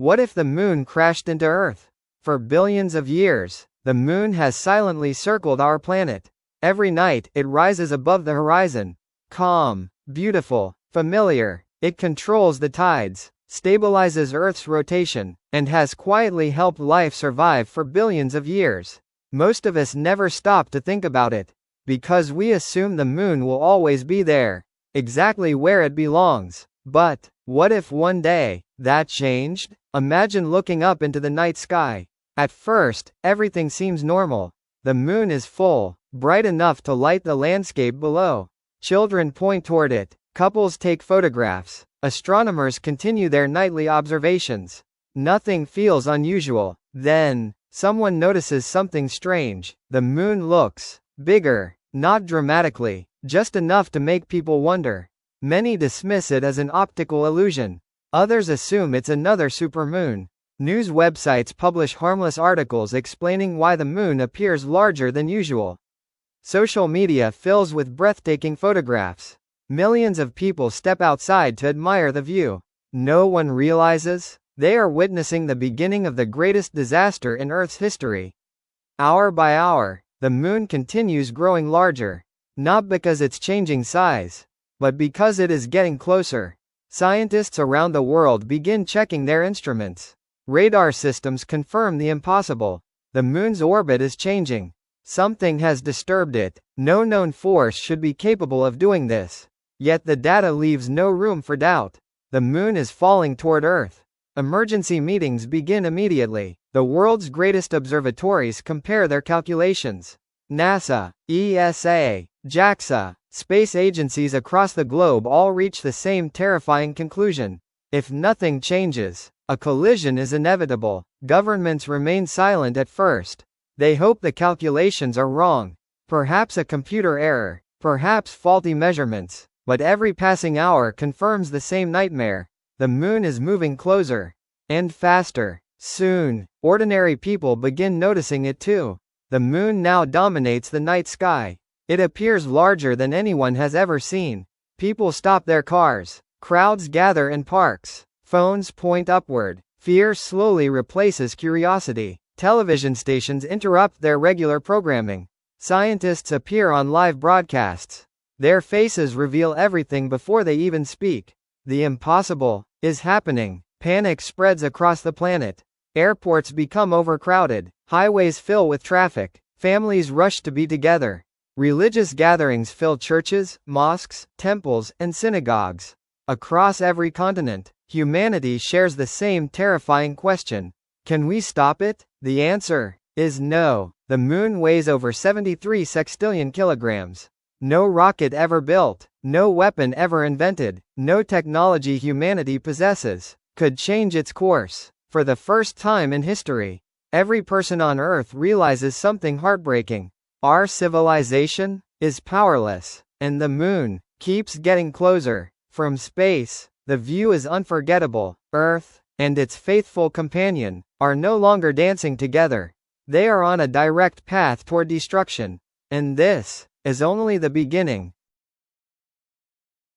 What if the moon crashed into Earth? For billions of years, the moon has silently circled our planet. Every night, it rises above the horizon. Calm, beautiful, familiar. It controls the tides, stabilizes Earth's rotation, and has quietly helped life survive for billions of years. Most of us never stop to think about it, because we assume the moon will always be there, exactly where it belongs. But, what if one day, that changed? Imagine looking up into the night sky. At first, everything seems normal. The moon is full, bright enough to light the landscape below. Children point toward it, couples take photographs, astronomers continue their nightly observations. Nothing feels unusual. Then, someone notices something strange. The moon looks bigger, not dramatically, just enough to make people wonder. Many dismiss it as an optical illusion. Others assume it's another supermoon. News websites publish harmless articles explaining why the moon appears larger than usual. Social media fills with breathtaking photographs. Millions of people step outside to admire the view. No one realizes they are witnessing the beginning of the greatest disaster in Earth's history. Hour by hour, the moon continues growing larger. Not because it's changing size, but because it is getting closer. Scientists around the world begin checking their instruments. Radar systems confirm the impossible. The moon's orbit is changing. Something has disturbed it. No known force should be capable of doing this. Yet the data leaves no room for doubt. The moon is falling toward Earth. Emergency meetings begin immediately. The world's greatest observatories compare their calculations. NASA, ESA, JAXA, space agencies across the globe all reach the same terrifying conclusion. If nothing changes, a collision is inevitable. Governments remain silent at first. They hope the calculations are wrong. Perhaps a computer error, perhaps faulty measurements. But every passing hour confirms the same nightmare. The moon is moving closer. And faster. Soon, ordinary people begin noticing it too. The moon now dominates the night sky. It appears larger than anyone has ever seen. People stop their cars. Crowds gather in parks. Phones point upward. Fear slowly replaces curiosity. Television stations interrupt their regular programming. Scientists appear on live broadcasts. Their faces reveal everything before they even speak. The impossible is happening. Panic spreads across the planet. Airports become overcrowded. Highways fill with traffic. Families rush to be together. Religious gatherings fill churches, mosques, temples, and synagogues. Across every continent, humanity shares the same terrifying question. Can we stop it? The answer is no. The moon weighs over 73 sextillion kilograms. No rocket ever built, no weapon ever invented, no technology humanity possesses could change its course. For the first time in history, every person on Earth realizes something heartbreaking. Our civilization is powerless, and the moon keeps getting closer. From space, the view is unforgettable. Earth and its faithful companion are no longer dancing together. They are on a direct path toward destruction. And this is only the beginning.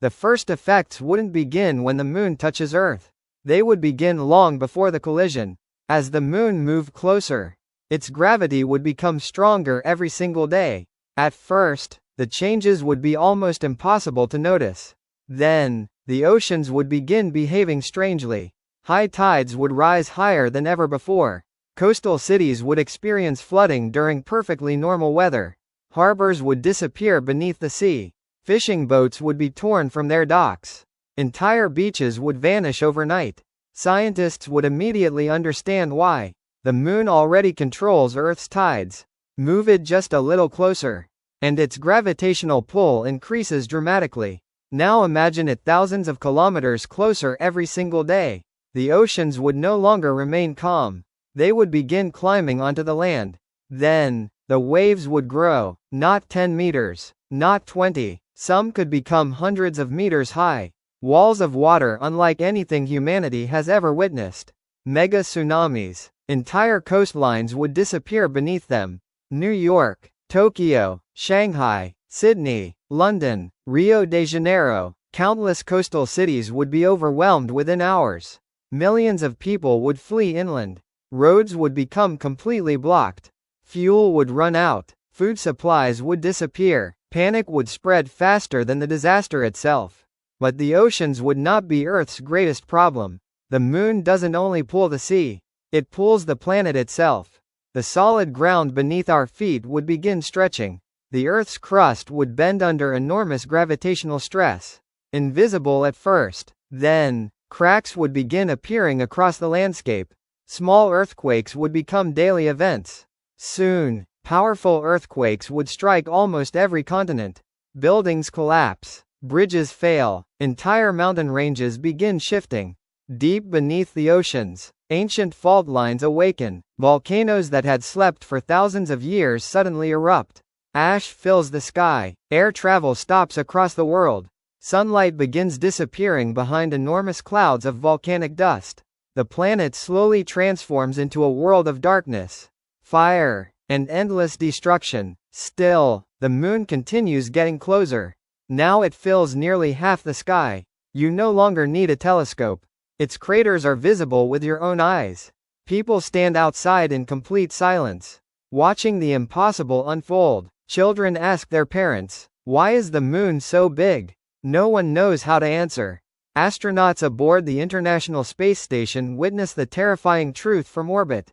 The first effects wouldn't begin when the moon touches Earth. They would begin long before the collision. As the moon moved closer, its gravity would become stronger every single day. At first, the changes would be almost impossible to notice. Then, the oceans would begin behaving strangely. High tides would rise higher than ever before. Coastal cities would experience flooding during perfectly normal weather. Harbors would disappear beneath the sea. Fishing boats would be torn from their docks. Entire beaches would vanish overnight. Scientists would immediately understand why. The moon already controls Earth's tides. Move it just a little closer, and its gravitational pull increases dramatically. Now imagine it thousands of kilometers closer every single day. The oceans would no longer remain calm. They would begin climbing onto the land. Then, the waves would grow. Not 10 meters, not 20. Some could become hundreds of meters high. Walls of water unlike anything humanity has ever witnessed. Mega tsunamis. Entire coastlines would disappear beneath them. New York, Tokyo, Shanghai, Sydney, London, Rio de Janeiro, countless coastal cities would be overwhelmed within hours. Millions of people would flee inland. Roads would become completely blocked. Fuel would run out. Food supplies would disappear. Panic would spread faster than the disaster itself. But the oceans would not be Earth's greatest problem. The moon doesn't only pull the sea, it pulls the planet itself. The solid ground beneath our feet would begin stretching. The Earth's crust would bend under enormous gravitational stress. Invisible at first, then, cracks would begin appearing across the landscape. Small earthquakes would become daily events. Soon, powerful earthquakes would strike almost every continent. Buildings collapse, bridges fail, entire mountain ranges begin shifting. Deep beneath the oceans, ancient fault lines awaken. Volcanoes that had slept for thousands of years suddenly erupt. Ash fills the sky. Air travel stops across the world. Sunlight begins disappearing behind enormous clouds of volcanic dust. The planet slowly transforms into a world of darkness, fire, and endless destruction. Still, the moon continues getting closer. Now it fills nearly half the sky. You no longer need a telescope. Its craters are visible with your own eyes. People stand outside in complete silence, watching the impossible unfold. Children ask their parents, "Why is the moon so big?" No one knows how to answer. Astronauts aboard the International Space Station witness the terrifying truth from orbit.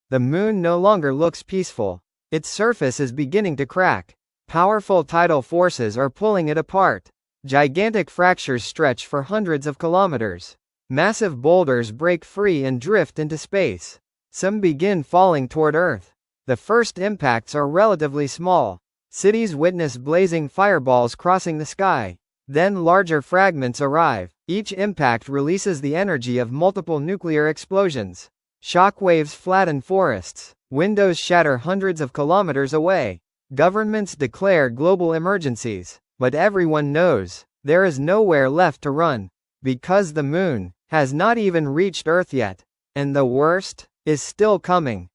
The moon no longer looks peaceful. Its surface is beginning to crack. Powerful tidal forces are pulling it apart. Gigantic fractures stretch for hundreds of kilometers. Massive boulders break free and drift into space. Some begin falling toward Earth. The first impacts are relatively small. Cities witness blazing fireballs crossing the sky. Then larger fragments arrive. Each impact releases the energy of multiple nuclear explosions. Shockwaves flatten forests. Windows shatter hundreds of kilometers away. Governments declare global emergencies. But everyone knows, there is nowhere left to run. Because the moon has not even reached Earth yet. And the worst is still coming.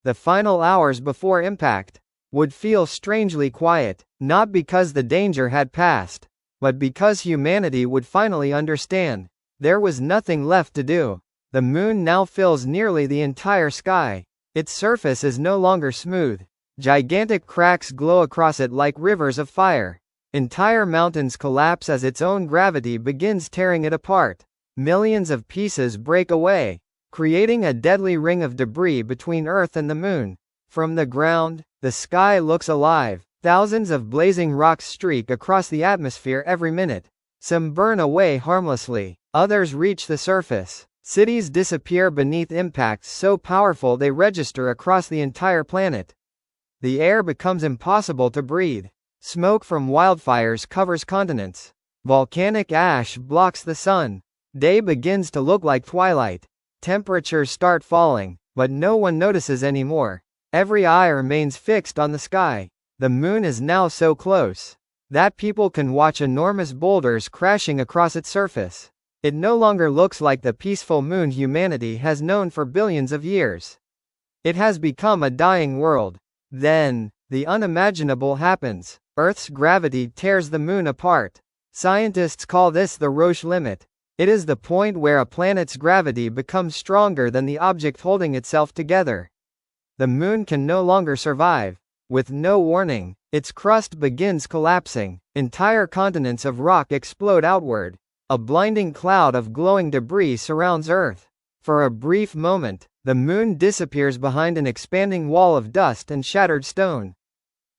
The final hours before impact would feel strangely quiet, not because the danger had passed, but because humanity would finally understand. There was nothing left to do. The moon now fills nearly the entire sky. Its surface is no longer smooth. Gigantic cracks glow across it like rivers of fire. Entire mountains collapse as its own gravity begins tearing it apart. Millions of pieces break away, creating a deadly ring of debris between Earth and the moon. From the ground, the sky looks alive. Thousands of blazing rocks streak across the atmosphere every minute. Some burn away harmlessly, others reach the surface. Cities disappear beneath impacts so powerful they register across the entire planet. The air becomes impossible to breathe. Smoke from wildfires covers continents. Volcanic ash blocks the sun. Day begins to look like twilight. Temperatures start falling, but no one notices anymore. Every eye remains fixed on the sky. The moon is now so close that people can watch enormous boulders crashing across its surface. It no longer looks like the peaceful moon humanity has known for billions of years. It has become a dying world. Then, the unimaginable happens. Earth's gravity tears the moon apart. Scientists call this the Roche limit. It is the point where a planet's gravity becomes stronger than the object holding itself together. The moon can no longer survive. With no warning, its crust begins collapsing. Entire continents of rock explode outward. A blinding cloud of glowing debris surrounds Earth. For a brief moment, the moon disappears behind an expanding wall of dust and shattered stone.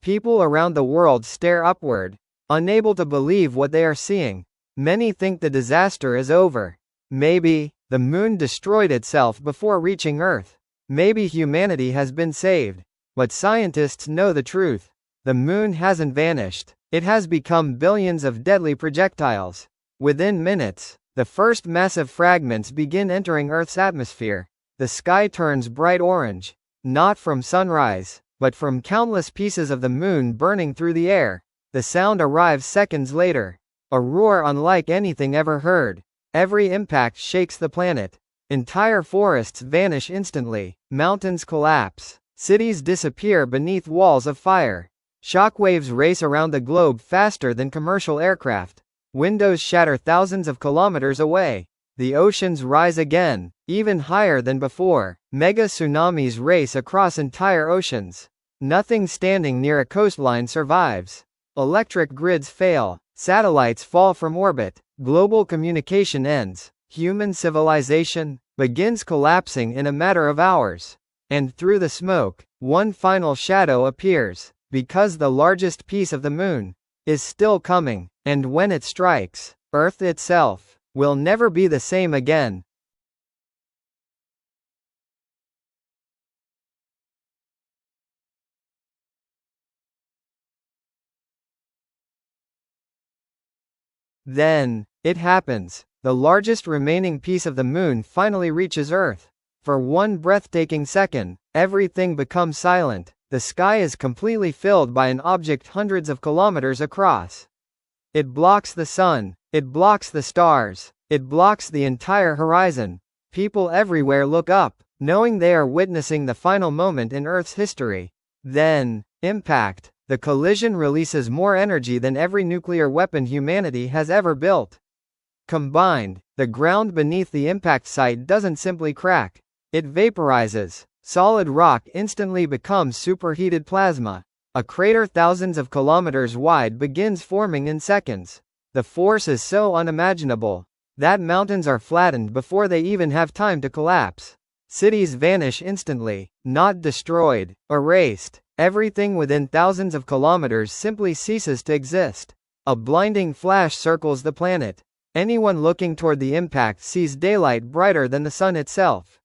People around the world stare upward, unable to believe what they are seeing. Many think the disaster is over. Maybe the moon destroyed itself before reaching Earth. Maybe humanity has been saved. But scientists know the truth. The moon hasn't vanished. It has become billions of deadly projectiles. Within minutes, the first massive fragments begin entering Earth's atmosphere. The sky turns bright orange, not from sunrise, but from countless pieces of the moon burning through the air. The sound arrives seconds later. A roar unlike anything ever heard. Every impact shakes the planet. Entire forests vanish instantly. Mountains collapse. Cities disappear beneath walls of fire. Shockwaves race around the globe faster than commercial aircraft. Windows shatter thousands of kilometers away. The oceans rise again, even higher than before. Mega tsunamis race across entire oceans. Nothing standing near a coastline survives. Electric grids fail. Satellites fall from orbit. Global communication ends. Human civilization begins collapsing in a matter of hours. And through the smoke, one final shadow appears, because the largest piece of the moon is still coming, and when it strikes, Earth itself will never be the same again. Then, it happens. The largest remaining piece of the moon finally reaches Earth. For one breathtaking second, everything becomes silent. The sky is completely filled by an object hundreds of kilometers across. It blocks the sun. It blocks the stars. It blocks the entire horizon. People everywhere look up, knowing they are witnessing the final moment in Earth's history. Then, impact. The collision releases more energy than every nuclear weapon humanity has ever built. Combined, the ground beneath the impact site doesn't simply crack. It vaporizes. Solid rock instantly becomes superheated plasma. A crater thousands of kilometers wide begins forming in seconds. The force is so unimaginable that mountains are flattened before they even have time to collapse. Cities vanish instantly, not destroyed, erased. Everything within thousands of kilometers simply ceases to exist. A blinding flash circles the planet. Anyone looking toward the impact sees daylight brighter than the sun itself.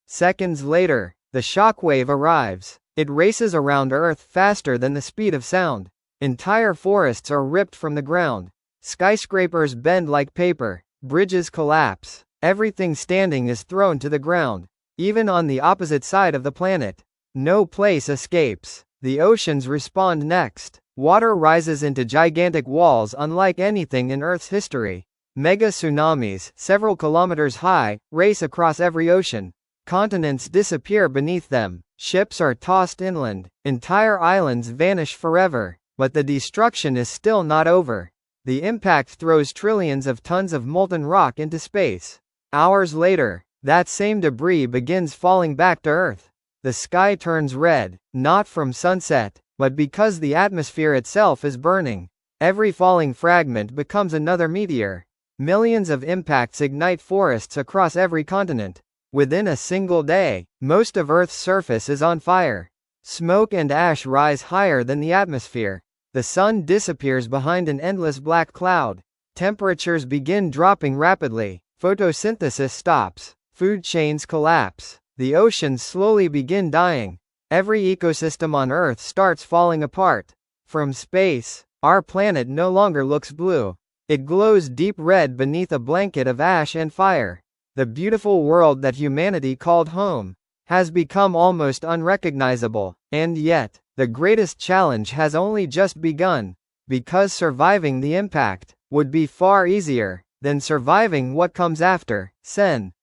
Seconds later, the shockwave arrives. It races around Earth faster than the speed of sound. Entire forests are ripped from the ground. Skyscrapers bend like paper. Bridges collapse. Everything standing is thrown to the ground. Even on the opposite side of the planet, no place escapes. The oceans respond next. Water rises into gigantic walls unlike anything in Earth's history. Mega tsunamis, several kilometers high, race across every ocean. Continents disappear beneath them. Ships are tossed inland. Entire islands vanish forever. But the destruction is still not over. The impact throws trillions of tons of molten rock into space. Hours later, that same debris begins falling back to Earth. The sky turns red, not from sunset, but because the atmosphere itself is burning. Every falling fragment becomes another meteor. Millions of impacts ignite forests across every continent. Within a single day, most of Earth's surface is on fire. Smoke and ash rise higher than the atmosphere. The sun disappears behind an endless black cloud. Temperatures begin dropping rapidly. Photosynthesis stops. Food chains collapse. The oceans slowly begin dying. Every ecosystem on Earth starts falling apart. From space, our planet no longer looks blue. It glows deep red beneath a blanket of ash and fire. The beautiful world that humanity called home has become almost unrecognizable. And yet, the greatest challenge has only just begun. Because surviving the impact would be far easier than surviving what comes after. Sen.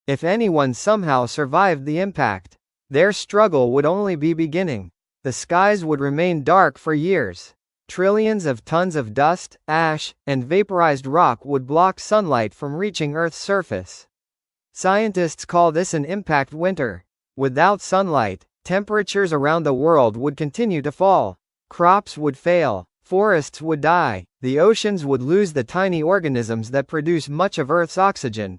If anyone somehow survived the impact, their struggle would only be beginning. The skies would remain dark for years. Trillions of tons of dust, ash, and vaporized rock would block sunlight from reaching Earth's surface. Scientists call this an impact winter. Without sunlight, temperatures around the world would continue to fall. Crops would fail. Forests would die. The oceans would lose the tiny organisms that produce much of Earth's oxygen.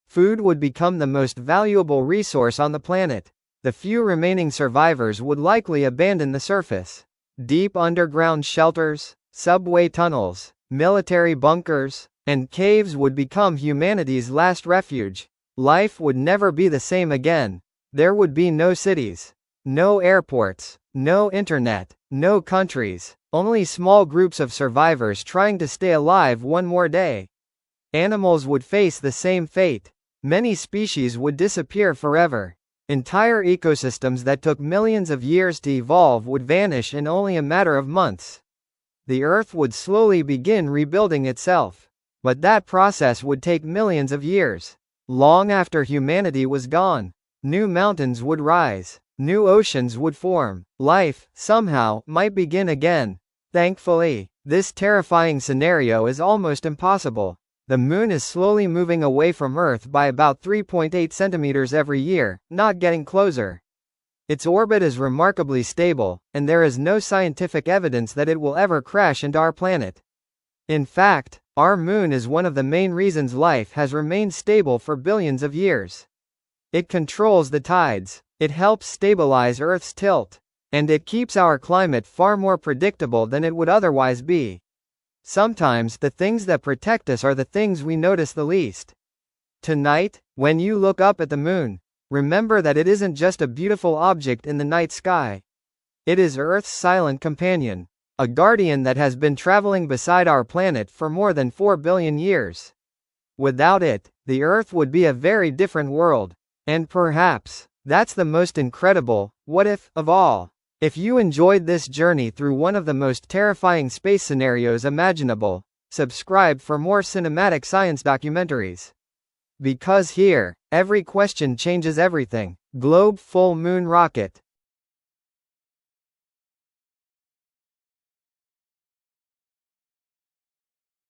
Food would become the most valuable resource on the planet. The few remaining survivors would likely abandon the surface. Deep underground shelters, subway tunnels, military bunkers, and caves would become humanity's last refuge. Life would never be the same again. There would be no cities, no airports, no internet, no countries, only small groups of survivors trying to stay alive one more day. Animals would face the same fate. Many species would disappear forever. Entire ecosystems that took millions of years to evolve would vanish in only a matter of months. The Earth would slowly begin rebuilding itself. But that process would take millions of years. Long after humanity was gone, new mountains would rise, new oceans would form. Life, somehow, might begin again. Thankfully, this terrifying scenario is almost impossible. The moon is slowly moving away from Earth by about 3.8 centimeters every year, not getting closer. Its orbit is remarkably stable, and there is no scientific evidence that it will ever crash into our planet. In fact, our moon is one of the main reasons life has remained stable for billions of years. It controls the tides, it helps stabilize Earth's tilt, and it keeps our climate far more predictable than it would otherwise be. Sometimes the things that protect us are the things we notice the least. Tonight, when you look up at the moon, remember that it isn't just a beautiful object in the night sky. It is Earth's silent companion, a guardian that has been traveling beside our planet for more than 4 billion years. Without it, the Earth would be a very different world. And perhaps, that's the most incredible, what if, of all. If you enjoyed this journey through one of the most terrifying space scenarios imaginable, subscribe for more cinematic science documentaries. Because here, every question changes everything. Globe full moon rocket.